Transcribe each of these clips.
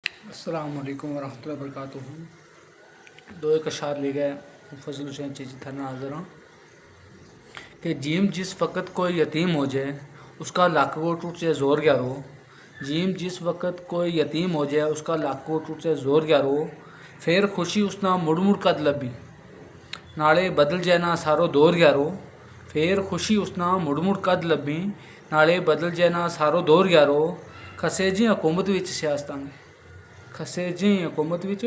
अस्सलाम वालेकुम वरहमतुल्लाहि वबरकातुहू। दो एक अशार ले गए फजल हुसैन चीची थाना हाज़िर कि जीम जिस वक़्त कोई यतीम हो जाए उसका लाख को टूट से ज़ोर ग्यारो। जीम जिस वक़्त कोई यतीम हो जाए उसका लाख को टूट से ज़ोर ग्यारो। फिर खुशी उसना मुड़ मुड़ कद लबी नाले बदल जाए ना सारो दौर ग्यारो। फिर खुशी उसना मुड़ मुड़ कद लबी नाले बदल जाए ना सारो दौर ग्यारो। खसे जी हुकूमत विच सियासतांगे खसे जी हुकूमत विच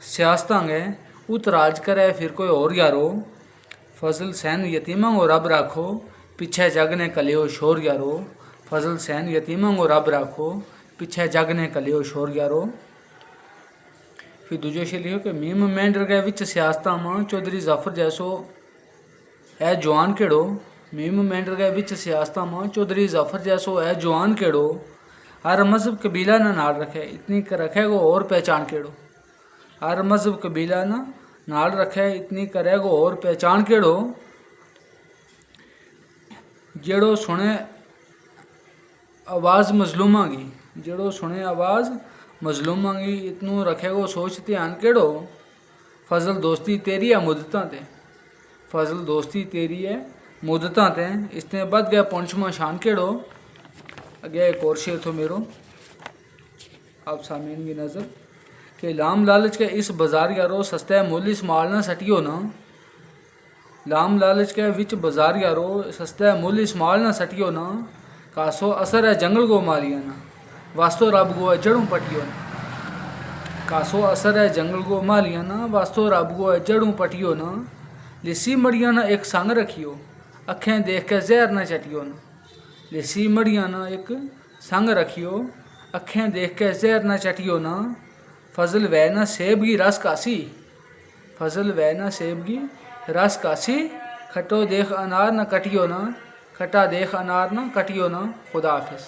सियासतांगे उत राज करे फिर कोई और यारो। फजल सैन यतीमा को रब राखो पीछे जग ने कलियो शोर यारो। फजल सैन यतीमा को रब राखो पीछे जग ने कलियो शोर यारो। फिर दूजो शेर लिखो कि मीम मेंढर गए विच सियासता मां चौधरी जाफर जैसो है जवान केड़ो। मीम मेंढर गए विच सियासता मां चौधरी जाफर जैसो है जवान केड़ो। हर मजहब कबीला ना नाल रखे इतनी रखेगो और पहचान केड़ो। हर मजहब कबीला ना नाल रखे इतनी करेगो और पहचान केड़ो। जेड़ो सुने आवाज़ मजलूमा की जेड़ो सुने आवाज़ मजलूमा की इतनू रखेगो सोच ध्यान केड़ो। फजल दोस्ती तेरी है मुद्दतां ते फजल दोस्ती तेरी है मुद्दतां ते इसने बद गया पुंछमा शान केड़ो। अगे एक और शेर तो मेरो आप सामीन की नज़र कि लाम लालच के इस बाजार यारो सस्ते मूल इस माल ना सटियो ना। लाम लालच के विच बाजार यारो सस्ते मूल इस माल ना सटियो ना। कासो असर है जंगल को मालिया ना वास्तो रब गो है जड़ों पटियो ना। कासो असर है जंगल को मालिया ना वास्तो रब गो है जड़ों पटियो ना। लिसी मड़िया ना एक संग रखियो अखें देख के जहर ना चटियो ना। लिसी मड़िया ना एक संग रखियो अखें देख के जहर ना चटियो ना। फजल वै ना सेब की रस कासी फजल वै ना सेब की रस कासी। खटो देख अनार ना कटियो ना खटा देख अनार ना कटियो ना। खुदा हाफिज़।